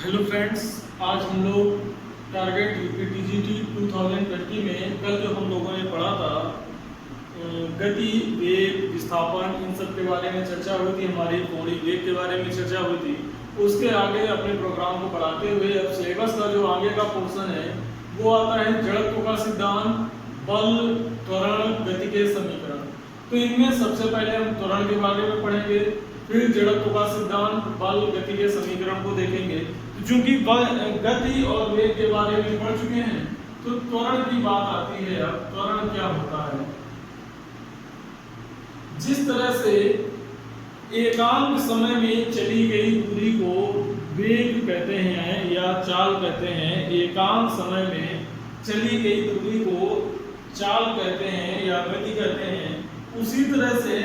Hello friends, आज हम लोग टारगेट यूपीटीजीटी 2020 में कल जो हम लोगों ने पढ़ा था गति, वेग, विस्थापन, इन सब के बारे में चर्चा हुई थी। हमारी कोणीय वेग के बारे में चर्चा हुई थी। उसके आगे अपने प्रोग्राम को बढ़ाते हुए अब सिलेबस का जो आगे का पोर्शन है वो आता है जड़त्व का सिद्धांत, बल, त्वरण, गति के समीकरण। तो इनमें सबसे पहले हम त्वरण के बारे में पढ़ेंगे, फिर जड़त्व का सिद्धांत, बल, गति के समीकरण को देखेंगे। तो चूंकि गति और वेग के बारे में पढ़ चुके हैं तो त्वरण की बात आती है। अब त्वरण क्या होता है? जिस तरह से एकांक समय में चली गई दूरी को वेग कहते हैं या चाल कहते हैं, एकांक समय में चली गई दूरी को चाल कहते हैं या गति कहते हैं, उसी तरह से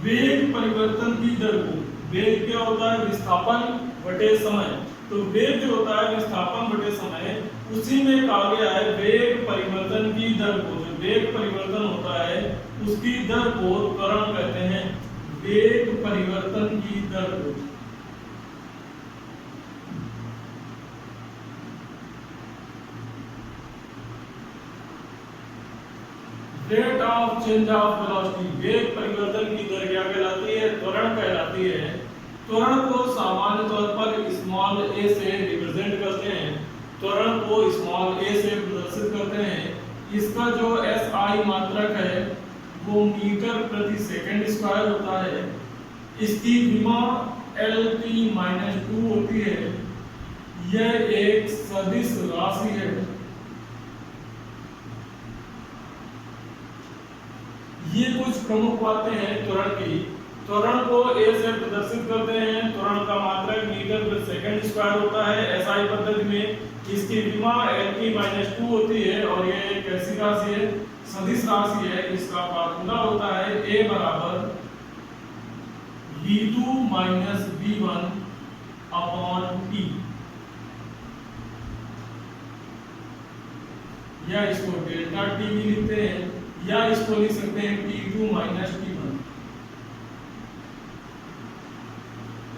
वेग परिवर्तन की दर को, वेग क्या होता है? विस्थापन बटे समय। तो वेग जो होता है विस्थापन बटे समय, उसी में कहा गया है वेग परिवर्तन की दर को, जो वेग परिवर्तन होता है उसकी दर को त्वरण कहते हैं। वेग परिवर्तन की दर को rate of change of velocity, वेग परिवर्तन की दर क्या कहलाती है? त्वरण कहलाती है। त्वरण को सामान्य तौर पर स्मॉल a से रिप्रेजेंट करते हैं, त्वरण को स्मॉल a से प्रदर्शित करते हैं। इसका जो SI मात्रक है वो मीटर प्रति सेकंड स्क्वायर होता है। इसकी विमा LT-2 होती है। यह एक सदिश राशि है। ये कुछ प्रमुख बातें हैं त्वरण की। त्वरण को a से प्रदर्शित करते हैं, त्वरण का मात्रक मीटर प्रति सेकंड स्क्वायर होता है SI पद्धति में। इसकी विमा LT-2 होती है और ये एक ऐसी राशि है, सदिश राशि है। इसका फार्मूला होता है A बराबर V2 minus V1 upon T, या इसको डेल्टा T भी लिखते हैं या इसको लिख सकते हैं T2 माइनस T1।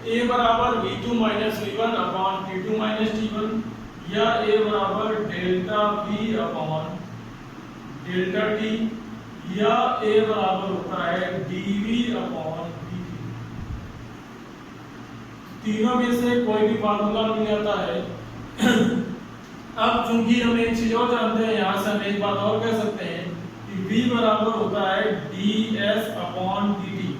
A बराबर V2 minus V1 upon T2 minus T1, या A बराबर delta V upon delta T, या A बराबर होता है dV अपॉन dt। तीनों में से कोई भी फार्मूला मिल जाता है। अब चूंकि हम एक चीज और जानते हैं, यहाँ से हम एक बात और कह सकते हैं कि V बराबर होता है ds अपॉन dt।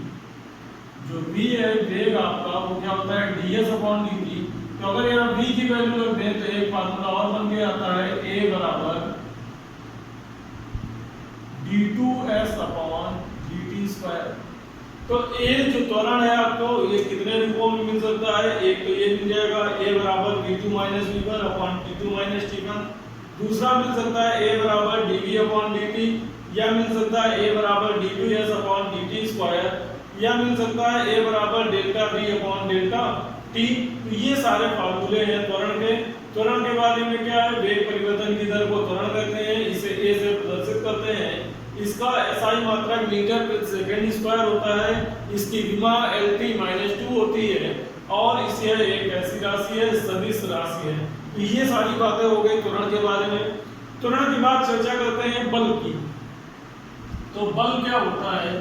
जो V है वेग आपका, वो क्या होता है? ds upon dt। तो अगर यहाँ V की वैल्यू रख दें तो एक फार्मूला और बन के आता है A बराबर d2s अपॉन dt स्क्वायर। तो A जो त्वरण है आपको, ये कितने रूपों में मिल सकता है? एक तो ये मिल जाएगा A बराबर V2 minus V1 upon T2 minus T1। दूसरा मिल सकता है A बराबर dV अपॉन dt, या मिल सकता है A बराबर d2s अपॉन dt स्क्वायर, या मिल सकता है A बराबर delta V upon delta T। तो ये सारे फार्मूले हैं त्वरण के। त्वरण के बारे में क्या है? वेग परिवर्तन की दर को त्वरण कहते हैं, इसे A से प्रदर्शित करते हैं। इसका SI मात्रक मीटर प्रति सेकंड स्क्वायर होता है। इसकी विमा LT-2 होती है और इसे एक ऐसी राशि है, सदिश राशि है। तो ये सारी बातें हो गई त्वरण के बारे में। त्वरण के बाद चर्चा करते हैं बल की। तो बल क्या होता है?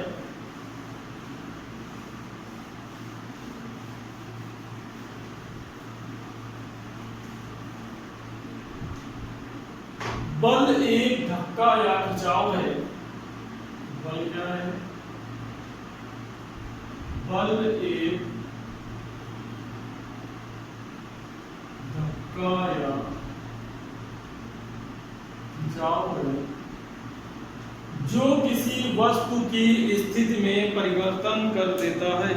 बल एक धक्का या खिंचाव है। बल क्या है? बल एक धक्का या खिंचाव है जो किसी वस्तु की स्थिति में परिवर्तन कर देता है,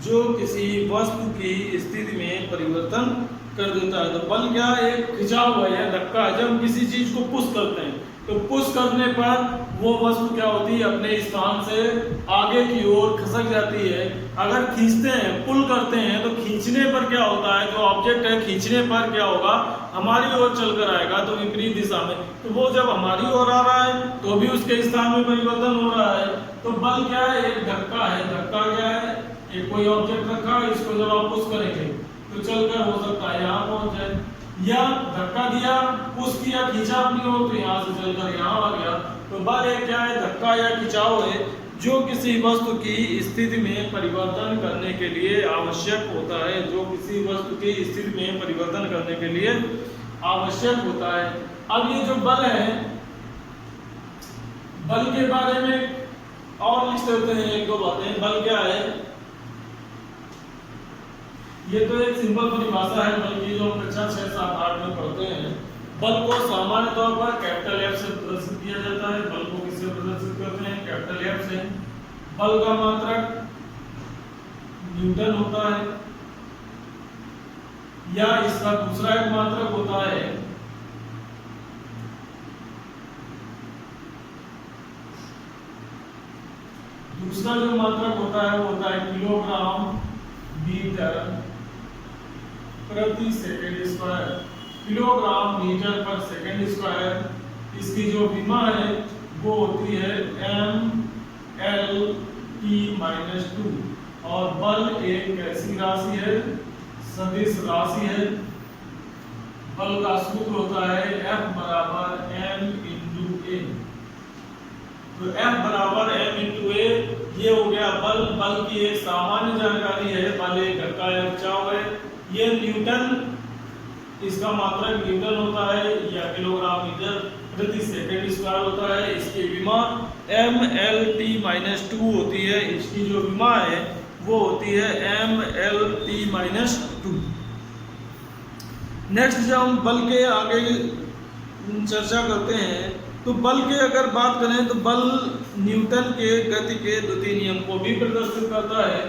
जो किसी वस्तु की स्थिति में परिवर्तन कर देता है। तो बल क्या है? एक खिंचाव है या धक्का है। जब हम किसी चीज को पुश करते हैं तो पुश करने पर वो वस्तु क्या होती है? अपने स्थान से आगे की ओर खसक जाती है। अगर खींचते हैं, पुल करते हैं, तो खींचने पर क्या होता है? जो ऑब्जेक्ट है खींचने पर क्या होगा? हमारी ओर चलकर आएगा, तो विपरीत दिशा में। तो वो जब हमारी ओर आ रहा है तो भी उसके स्थान में परिवर्तन हो रहा है। तो बल क्या है? एक धक्का है। धक्का क्या है? ये कोई ऑब्जेक्ट रखा है, इसको जब आप पुश करेंगे तो चलकर हो सकता है यहाँ पहुंच जाए, या धक्का दिया, पुश किया, खींचा अपनी ओर, तो यहाँ से चलकर यहाँ आ गया। तो बल एक क्या है, धक्का या खिंचाव है, जो किसी वस्तु की स्थिति में परिवर्तन करने के लिए आवश्यक होता है, जो किसी वस्तु की स्थिति में परिवर्तन करने के लिए आवश्यक होता है। अब ये जो बल है, बल के बारे में और लिख लेते हैं एक दो बातें। बल क्या है, ये तो एक सिंपल परिभाषा है बल की, जो हम कक्षा 6, 7, 8 में पढ़ते हैं। बल को सामान्य तौर पर कैपिटल एफ से प्रदर्शित किया जाता है। बल को किससे प्रदर्शित करते हैं, कैपिटल एफ से। बल का मात्रक न्यूटन होता है, या इसका दूसरा एक मात्रक होता है दूसरा जो मात्रक होता है वो होता है किलोग्राम मीटर प्रति सेकंड स्क्वायर। किलोग्राम मीटर पर सेकंड स्क्वायर। इसकी जो विमा है वो होती है mL/t-2, और बल एक ऐसी राशि है, सदिश राशि है। बल का सूत्र होता है F बराबर m/a। तो F बराबर m/a, ये हो गया बल। बल की एक सामान्य जानकारी है, बल एक धक्का या खिंचाव है। ये न्यूटन, इसका मात्रक न्यूटन होता है, या किलोग्राम मीटर प्रति सेकंड स्क्वायर होता है। इसकी विमा mL/t-2 होती है। इसकी जो विमा है वो होती है mL/t-2। नेक्स्ट जब हम बल के आगे चर्चा करते हैं, तो बल के अगर बात करें तो बल न्यूटन के गति के द्वितीय नियम को भी प्रदर्शित करता है।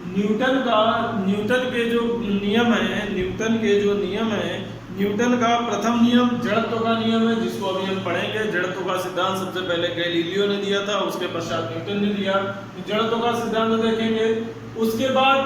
न्यूटन के जो नियम है, न्यूटन का प्रथम नियम जड़त्व का नियम है, जिसको अभी हम पढ़ेंगे। जड़त्व का सिद्धांत सबसे पहले गैलीलियो ने दिया था, उसके पश्चात न्यूटन ने दिया। तो जड़त्व का सिद्धांत देखेंगे। उसके बाद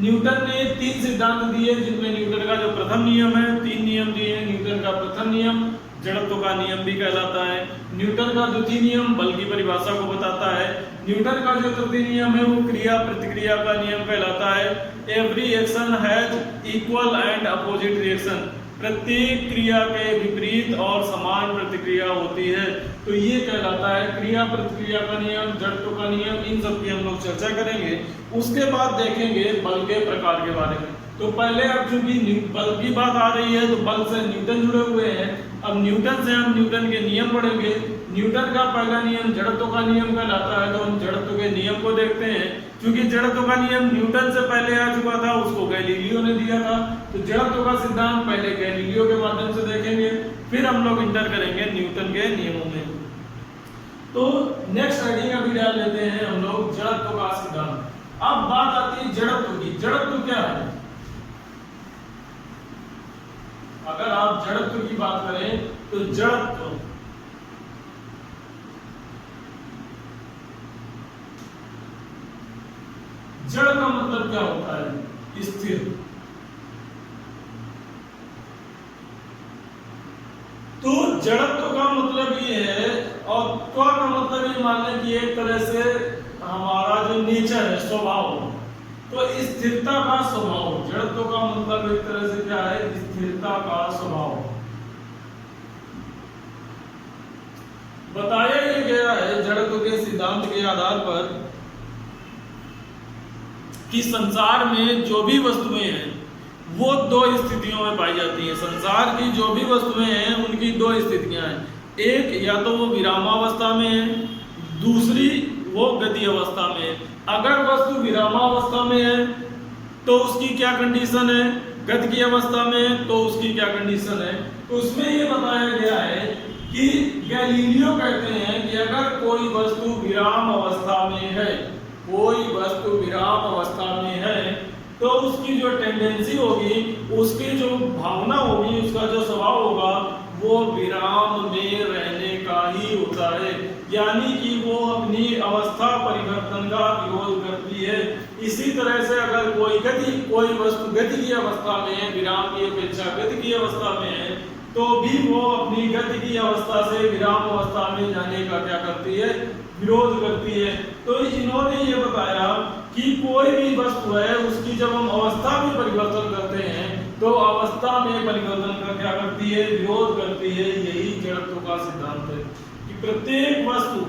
न्यूटन ने 3 सिद्धांत दिए, जिनमें न्यूटन का जो प्रथम नियम है, 3 नियम दिए। न्यूटन का प्रथम नियम जड़त्व का नियम भी कहलाता है। न्यूटन का द्वितीय नियम बल की परिभाषा को बताता है। न्यूटन का जो तृतीय नियम है वो क्रिया प्रतिक्रिया का नियम कहलाता है। Every action has equal and opposite reaction. प्रत्येक क्रिया के विपरीत और समान प्रतिक्रिया होती है। तो ये कहलाता है क्रिया प्रतिक्रिया का नियम, जड़त्व का नियम। इन सब की हम लोग चर्चा करेंगे। उसके बाद देखेंगे बल के प्रकार के बारे में। तो पहले अब चूंकि बल की बात आ रही है, तो बल से न्यूटन जुड़े हुए हैं। अब न्यूटन से हम न्यूटन के नियम पढ़ेंगे। न्यूटन का पहला नियम जड़त्व का नियम कहलाता है। तो हम जड़त्व के नियम को देखते हैं। क्योंकि जड़त्व का नियम न्यूटन से पहले आ चुका था, उसको गैलीलियो ने दिया था। तो जड़त्व का सिद्धांत पहले गैलीलियो के माध्यम से देखेंगे, फिर हम लोग इंटर करेंगे न्यूटन के नियमों में। तो नेक्स्ट हेडिंग अभी डाल लेते हैं हम लोग जड़त्व का सिद्धांत। अब बात आती है जड़त्व की। जड़त्व क्या है? अगर आप जड़त्व की बात करें तो जड़त्व जड़ का मतलब क्या होता है? स्थिर। तो जड़त्व का मतलब ये है, और त्व का मतलब ये मान लें कि एक तरह से हमारा जो नेचर है, स्वभाव। तो स्थिरता का स्वभाव। जड़त्व का मतलब एक तरह से क्या है? स्थिरता का स्वभाव। बताया ये गया है जड़त्व के सिद्धांत के आधार पर कि संसार में जो भी वस्तुएं हैं वो 2 स्थितियों में पाई जाती हैं। संसार की जो भी वस्तुएं हैं उनकी 2 स्थितियां हैं। एक, या तो वो विरामावस्था में है, दूसरी वो गति अवस्था में है। अगर वस्तु विरामावस्था में है तो उसकी क्या कंडीशन है, गति की अवस्था में तो उसकी क्या कंडीशन है। तो उसमें ये बताया गया है कि गैलीलियो कहते हैं कि अगर कोई वस्तु विराम अवस्था में है, कोई वस्तु विराम अवस्था में है, तो उसकी जो टेंडेंसी होगी, उसकी जो भावना होगी, उसका जो स्वभाव होगा, वो विराम में रहने का ही होता है। यानी कि वो अपनी अवस्था परिवर्तन का विरोध करती है। इसी तरह से अगर कोई वस्तु गति की अवस्था में है, विराम की अपेक्षा गति की अवस्था में है, तो भी वो अपनी गति की अवस्था से विराम अवस्था में जाने का क्या करती है? विरोध करती है। तो इन्होंने ये बताया कि कोई भी वस्तु है उसकी जब हम अवस्था में परिवर्तन करते हैं तो अवस्था में परिवर्तन का क्या करती है, विरोध करती है। यही जड़त्व का सिद्धांत है कि प्रत्येक वस्तु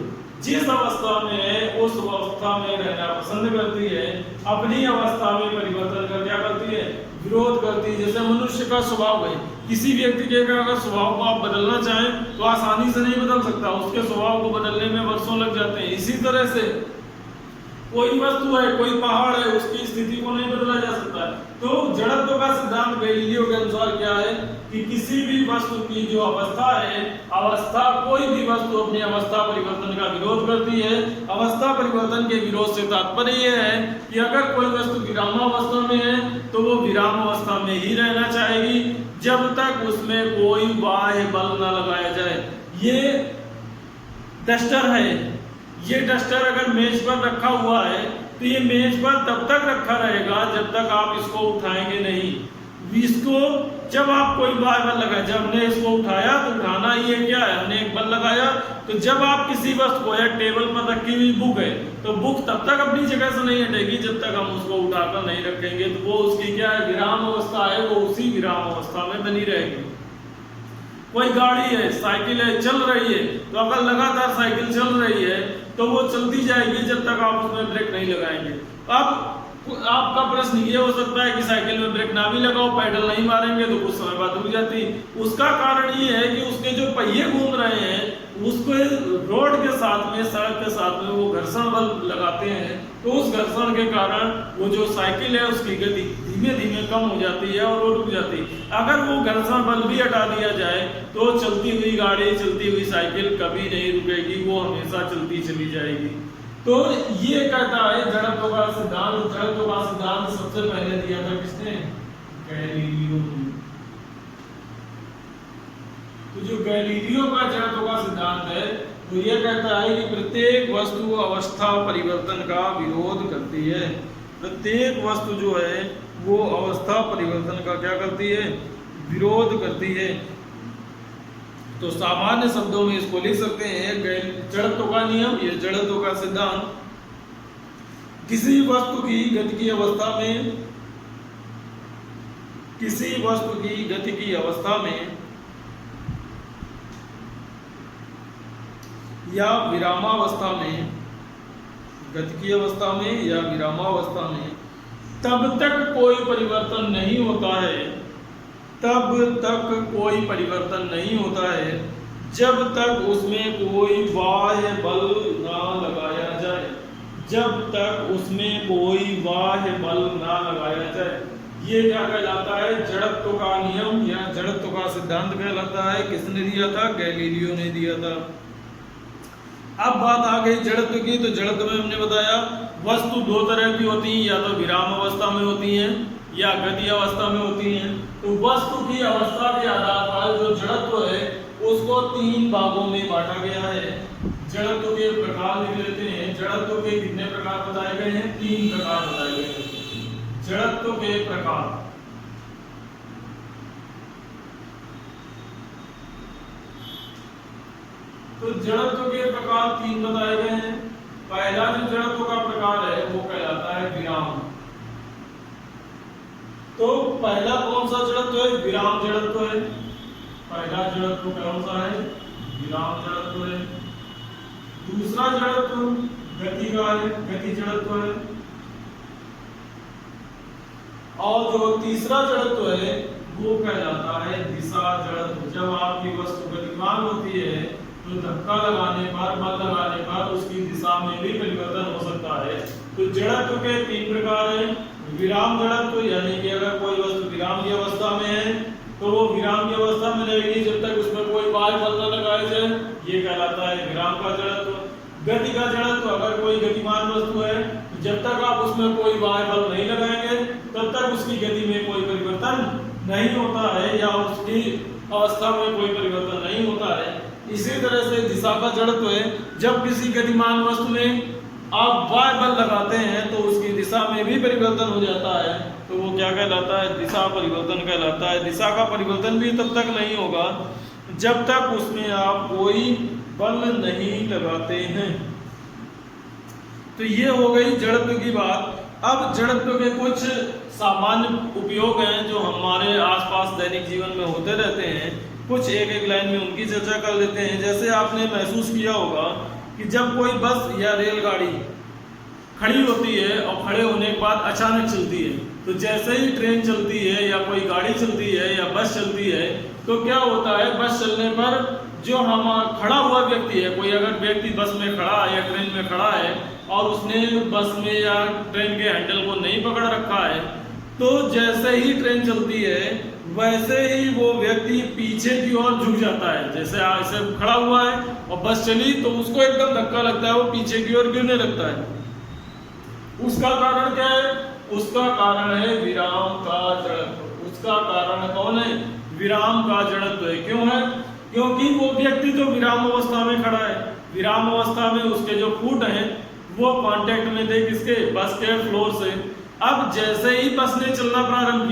जिस अवस्था में है उस अवस्था में रहना पसंद करती है, अपनी अवस्था में परिवर्तन का क्या करती है, विरोध करती है। जैसे मनुष्य का स्वभाव है, किसी व्यक्ति के अगर स्वभाव को आप बदलना चाहें तो आसानी से नहीं बदल सकता, उसके स्वभाव को बदलने में वर्षों लग जाते हैं। इसी तरह से कोई वस्तु है, कोई पहाड़ है, उसकी स्थिति को नहीं बदला जा सकता। तो जड़त्व का सिद्धांत गैलीलियो के अनुसार क्या है कि किसी भी वस्तु की जो अवस्था है, अवस्था कोई भी वस्तु अपनी अवस्था परिवर्तन का विरोध करती है। अवस्था परिवर्तन के विरोध से तात्पर्य यह है कि अगर कोई वस्तु विरामावस्था में है तो वो विरामावस्था में ही रहना चाहेगी जब तक उसमें कोई बाह्य बल न लगाया जाए। ये डस्टर है, ये डस्टर अगर मेज पर रखा हुआ है तो ये मेज पर तब तक रखा रहेगा जब तक आप इसको उठाएंगे नहीं। इसको जब आप कोई बाह्य बल लगाए, जब हमने इसको उठाया तो उठाना ये क्या है, हमने एक बल लगाया। तो जब आप किसी वस्तु को, या टेबल पर रखी हुई बुक है तो बुक तब तक अपनी जगह से नहीं हटेगी जब तक हम उसको उठाकर नहीं रखेंगे। तो वो उसकी क्या है, विराम अवस्था है, वो उसी विराम अवस्था में बनी रहेगी। कोई गाड़ी है, साइकिल है, चल रही है, तो अगर लगातार साइकिल चल रही है तो वो चलती जाएगी जब तक आप उसमें ब्रेक नहीं लगाएंगे। अब आपका प्रश्न ये हो सकता है कि साइकिल में ब्रेक ना भी लगाओ, पैडल नहीं मारेंगे तो कुछ समय बाद रुक जाती। उसका कारण ये है कि उसके जो पहिए घूम रहे हैं उसको रोड के साथ में, सड़क के साथ में वो घर्षण बल लगाते हैं। तो उस घर्षण के कारण वो जो साइकिल है उसकी गति धीमे धीमे कम हो जाती है और वो रुक जाती है। अगर वो घर्षण बल भी हटा दिया जाए तो चलती हुई गाड़ी, चलती हुई साइकिल कभी नहीं रुकेगी, वो हमेशा चलती चली जाएगी। तो ये कहता है जड़त्व का सिद्धांत। जड़त्व का सिद्धांत सबसे पहले दिया था किसने, गैलीलियो ने। तो जो गैलीलियो का जड़त्व का सिद्धांत है तो ये कहता है कि प्रत्येक वस्तु अवस्था परिवर्तन का विरोध करती है। प्रत्येक वस्तु जो है वो अवस्था परिवर्तन का क्या करती है, विरोध करती है। तो सामान्य शब्दों में इसको लिख सकते हैं जड़त्व का नियम, ये जड़त्व का सिद्धांत किसी वस्तु की गति की अवस्था में, किसी वस्तु की गति की अवस्था में या विरामावस्था में, गति की अवस्था में या विरामावस्था में तब तक कोई परिवर्तन नहीं होता है, तब तक कोई परिवर्तन नहीं होता है जब तक उसमें कोई बाह्य बल ना लगाया जाए, जब तक उसमें कोई बाह्य बल ना लगाया जाए। ये क्या कहलाता है, जड़त्व का नियम या जड़त्व का सिद्धांत कहलाता है। किसने दिया था, गैलीलियो ने दिया था। अब बात आ गई जड़त्व की। तो जड़त्व में हमने बताया वस्तु दो तरह की होती है, या तो विराम अवस्था में होती है या गति अवस्था में होती हैं। तो वस्तु की अवस्था के आधार पर जो जड़त्व है उसको तीन भागों में बांटा गया है। जड़त्व के प्रकार लिख लेते हैं। जड़त्व के कितने प्रकार बताए गए हैं, तीन प्रकार बताए गए हैं। जड़त्व के प्रकार, तो जड़त्व के प्रकार तीन बताए गए हैं। पहला जो जड़त्व का प्रकार है वो कहलाता है विराम। तो पहला कौन सा जड़त्व है, विराम जड़त्व है। पहला जड़त्व कौन सा है, विराम जड़त्व है। दूसरा जड़त्व गति का है, गति जड़त्व है। और जो तीसरा जड़त्व है वो कहलाता है दिशा जड़त्व। जब आपकी वस्तु गतिमान होती है तो धक्का लगाने पर, बल लगाने पर उसकी दिशा में भी परिवर्तन हो सकता है। तो जड़त्व के तीन प्रकार हैं। विराम जड़त्व, यानी कि अगर कोई वस्तु विराम की अवस्था में है तो वो विराम की अवस्था में रहेगी जब तक उसमें कोई बाह्य बल न लगाया जाए, ये कहलाता है विराम का जड़त्व। गति का जड़त्व, अगर कोई गतिमान वस्तु है तो जब तक आप उसमें कोई बाह्य बल नहीं लगाएंगे तब तक उसकी गति में कोई परिवर्तन नहीं होता है या उसकी अवस्था में कोई परिवर्तन नहीं होता है। इसी तरह से दिशा का जड़त्व है। जब किसी गतिमान वस्तु में आप बाह्य बल लगाते हैं तो उसकी दिशा में भी परिवर्तन हो जाता है, तो वो क्या कहलाता है, दिशा परिवर्तन कहलाता है। दिशा का परिवर्तन भी तब तक नहीं होगा जब तक उसमें आप कोई बल नहीं लगाते हैं। तो ये हो गई जड़त्व की बात। अब जड़त्व के कुछ सामान्य उपयोग हैं जो हमारे आसपास दैनिक जीवन में होते रहते हैं। कुछ एक एक लाइन में उनकी चर्चा कर लेते हैं। जैसे आपने महसूस किया होगा कि जब कोई बस या रेलगाड़ी खड़ी होती है और खड़े होने के बाद अचानक चलती है, तो जैसे ही ट्रेन चलती है या कोई गाड़ी चलती है या बस चलती है, तो क्या होता है, बस चलने पर जो हम खड़ा हुआ व्यक्ति है, कोई अगर व्यक्ति बस में खड़ा है या ट्रेन में खड़ा है और उसने बस में या ट्रेन के हैंडल को नहीं पकड़ रखा है, तो जैसे ही ट्रेन चलती है वैसे ही वो व्यक्ति पीछे की ओर झुक जाता है। जैसे ऐसे खड़ा हुआ है और बस चली तो उसको एकदम धक्का लगता है, वो पीछे की ओर गिरने लगता है। उसका कारण क्या है? उसका कारण है विराम का जड़त्व। उसका कारण कौन है? विराम का जड़त्व है। क्यों है? क्योंकि वो व्यक्ति तो विराम अवस्था में खड़ा है। विराम अवस्था में उसके जो फुट हैं वो कांटेक्ट में थे किसके? बस के फ्लोर से। अब जैसे ही बस ने चलना प्रारंभ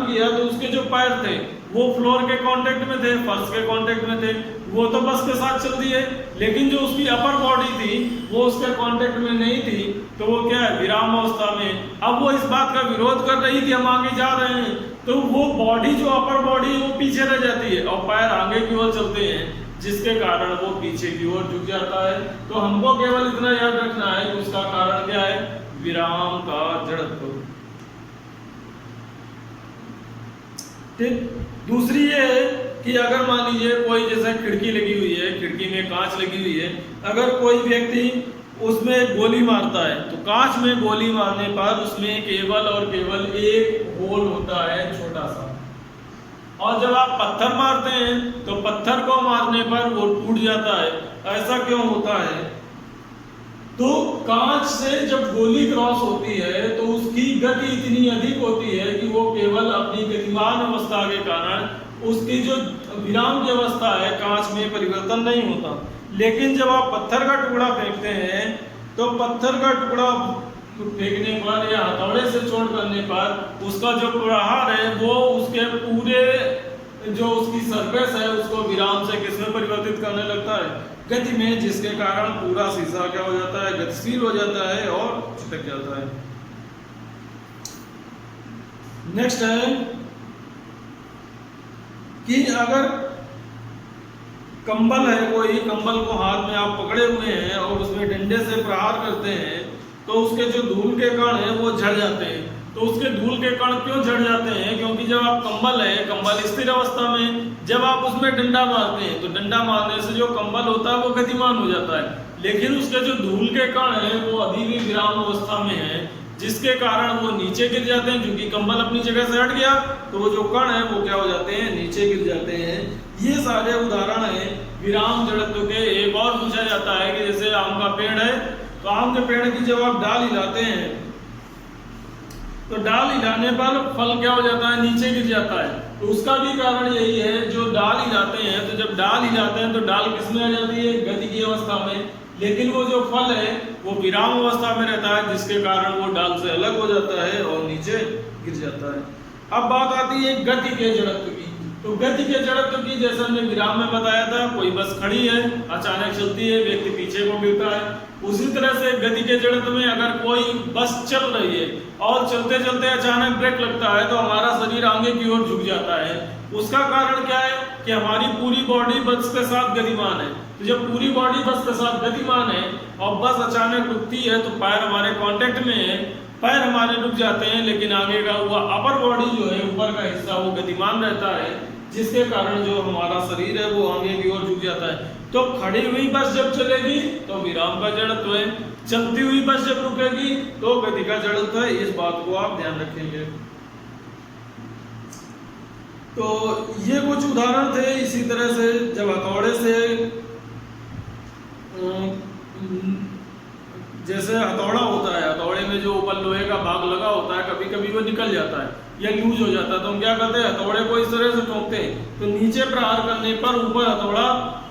किया तो उसके जो पैर थे वो फ्लोर के कांटेक्ट में थे, फर्श के कांटेक्ट में थे, वो तो बस के साथ चल रही है, लेकिन जो उसकी अपर बॉडी थी वो उसके कांटेक्ट में नहीं थी, तो वो क्या है? विराम अवस्था में। अब वो इस बात का विरोध कर रही थी हम आगे जा रहे हैं, तो वो बॉडी जो अपर बॉडी वो पीछे रह जाती है और पैर आगे की ओर चलते हैं, जिसके कारण वो पीछे की ओर झुक जाता है। तो हमको केवल इतना याद रखना है कि उसका कारण क्या है? विराम का जड़त्व। ठीक। दूसरी ये है कि अगर मान लीजिए कोई जैसे खिड़की लगी हुई है, खिड़की में कांच लगी हुई है, अगर कोई व्यक्ति उसमें गोली मारता है तो कांच में गोली मारने पर उसमें केवल और केवल एक होल होता है, छोटा सा। और जब आप पत्थर मारते हैं तो पत्थर को मारने पर वो टूट जाता है। ऐसा क्यों होता है? तो कांच से जब गोली क्रॉस होती है तो उसकी गति इतनी अधिक होती है कि वो केवल अपनी गतिमान अवस्था के कारण उसकी जो विराम की अवस्था है कांच में परिवर्तन नहीं होता। लेकिन जब आप पत्थर का टुकड़ा फेंकते हैं तो पत्थर का टुकड़ा फेंकने पर या हथौड़े से चोट करने पर उसका जो प्रहार है वो उसके पूरे जो उसकी सरफेस है उसको विराम से किसमें परिवर्तित करने लगता है? गति में, जिसके कारण पूरा शीशा क्या हो जाता है? गतिशील हो जाता है और चिपक जाता है। नेक्स्ट है कि अगर कंबल है, कोई कंबल को हाथ में आप पकड़े हुए हैं और उसमें डंडे से प्रहार करते हैं तो उसके जो धूल के कण हैं वो झड़ जाते हैं। तो उसके धूल के कण क्यों झड़ जाते हैं? क्योंकि जब आप कंबल स्थिर अवस्था में जब आप उसमें डंडा मारते हैं तो डंडा मारने से जो कंबल होता है वो गतिमान हो जाता है, लेकिन उसके जो धूल के कण हैं वो अभी भी विराम अवस्था में है, जिसके कारण वो नीचे गिर जाते हैं। क्योंकि कंबल अपनी जगह से हट गया तो वो जो कण है वो क्या हो जाते हैं? नीचे गिर जाते हैं। ये सारे उदाहरण हैं विराम जड़त्व के। एक और पूछा जाता है कि जैसे आम का पेड़ है तो आम के पेड़ की जब आप डाल हिलाते हैं तो डाल हिलाने पर फल क्या हो जाता है? नीचे गिर जाता है। तो उसका भी कारण यही है, जो डाल हिलाते हैं तो जब डाल हिलाते हैं तो डाल किसमें आ जाती है? गति की अवस्था में, लेकिन वो जो फल है वो विराम अवस्था में रहता है, जिसके कारण वो डाल से अलग हो जाता है और नीचे गिर जाता है। अब बात आती है गति के जड़त्व की। तो गति के जड़त्व की जैसे हमने विराम में बताया था, कोई बस खड़ी है, अचानक चलती है, व्यक्ति पीछे को गिरता है। उसी तरह से गति के जड़त्व में अगर कोई बस चल रही है और चलते चलते अचानक ब्रेक लगता है तो हमारा शरीर आगे की ओर झुक जाता है। उसका कारण क्या है? कि हमारी पूरी बॉडी बस के साथ गतिमान है। तो जब पूरी बॉडी बस के साथ गतिमान है और बस अचानक रुकती है तो पैर हमारे कांटेक्ट में है, पैर हमारे रुक जाते हैं, लेकिन आगे का हुआ अपर बॉडी जो है, ऊपर का हिस्सा वो गतिमान रहता है, जिसके कारण जो हमारा शरीर है वो आगे की ओर झुक जाता है। तो खड़ी हुई बस जब चलेगी तो विराम का जड़त्व है, चलती हुई बस जब रुकेगी तो गति का जड़त्व है। इस बात को आप ध्यान रखेंगे। तो ये कुछ उदाहरण थे। इसी तरह से जब हथौड़े से जैसे हथौड़ा होता है, हथौड़े में जो ऊपर लोहे का भाग लगा होता है, कभी कभी वो निकल जाता है या लूज हो जाता है, तो हम क्या करते हैं? हथौड़े को इस तरह से ठोकते हैं तो नीचे प्रहार करने पर ऊपर हथौड़ा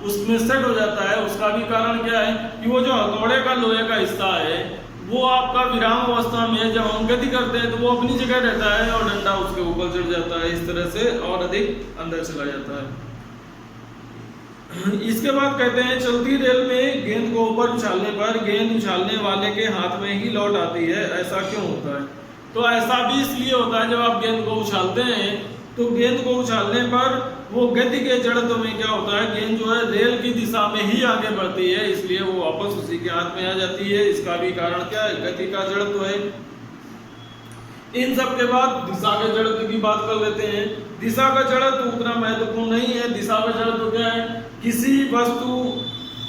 उसमें सेट हो जाता है। उसका भी कारण क्या है? कि वो जो हथौड़े का लोहे का हिस्सा है वो आपका विराम अवस्था में जब हम गति करते हैं तो वो अपनी जगह रहता है और डंडा उसके ऊपर चढ़ जाता है, इस तरह से और अधिक अंदर चला जाता है। इसके बाद कहते हैं चलती रेल में गेंद को ऊपर उछालने पर गेंद उछालने वाले के हाथ में ही लौट आती है, ऐसा क्यों होता है? तो ऐसा भी इसलिए होता है, जब आप गेंद को उछालते हैं तो गेंद को उछालने पर वो गति के जड़त्व में क्या होता है, गेंद जो है रेल की दिशा में ही आगे बढ़ती है, इसलिए वो वापस उसी के हाथ में आ जाती है। इसका भी कारण क्या है, गति का जड़त्व है। इन सब के बाद दिशा के जड़त्व की बात कर लेते हैं। दिशा का जड़त्व उतना महत्वपूर्ण नहीं है। दिशा का जड़त्व क्या है, किसी वस्तु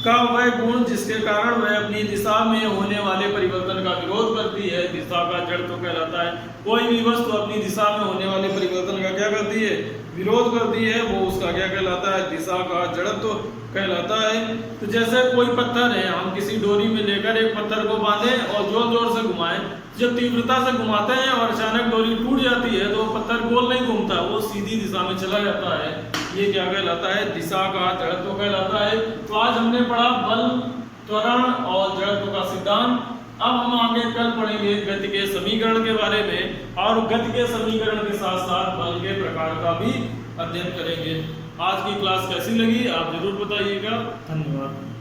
का वह गुण जिसके कारण वह अपनी दिशा में होने वाले परिवर्तन का विरोध करती है, दिशा का जड़त्व कहलाता है। कोई भी वस्तु अपनी दिशा में होने वाले परिवर्तन का क्या करती है, विरोध करती है, वो उसका क्या कहलाता है, दिशा का जड़त्व कहलाता है। तो जैसे कोई पत्थर है, हम किसी डोरी में लेकर एक पत्थर को बांधें और जोर जोर से घुमाएं, जब तीव्रता से घुमाते हैं और अचानक डोरी टूट जाती है तो पत्थर गोल नहीं घूमता, वो सीधी दिशा में चला जाता है। ये क्या कहलाता है, दिशा का जड़त्व कहलाता है। तो आज हमने पढ़ा बल, त्वरण और जड़त्व का सिद्धांत। अब हम आगे कल पढ़ेंगे गति के समीकरण के बारे में, और गति के समीकरण के साथ साथ बल के प्रकार का भी अध्ययन करेंगे। आज की क्लास कैसी लगी आप जरूर बताइएगा। धन्यवाद।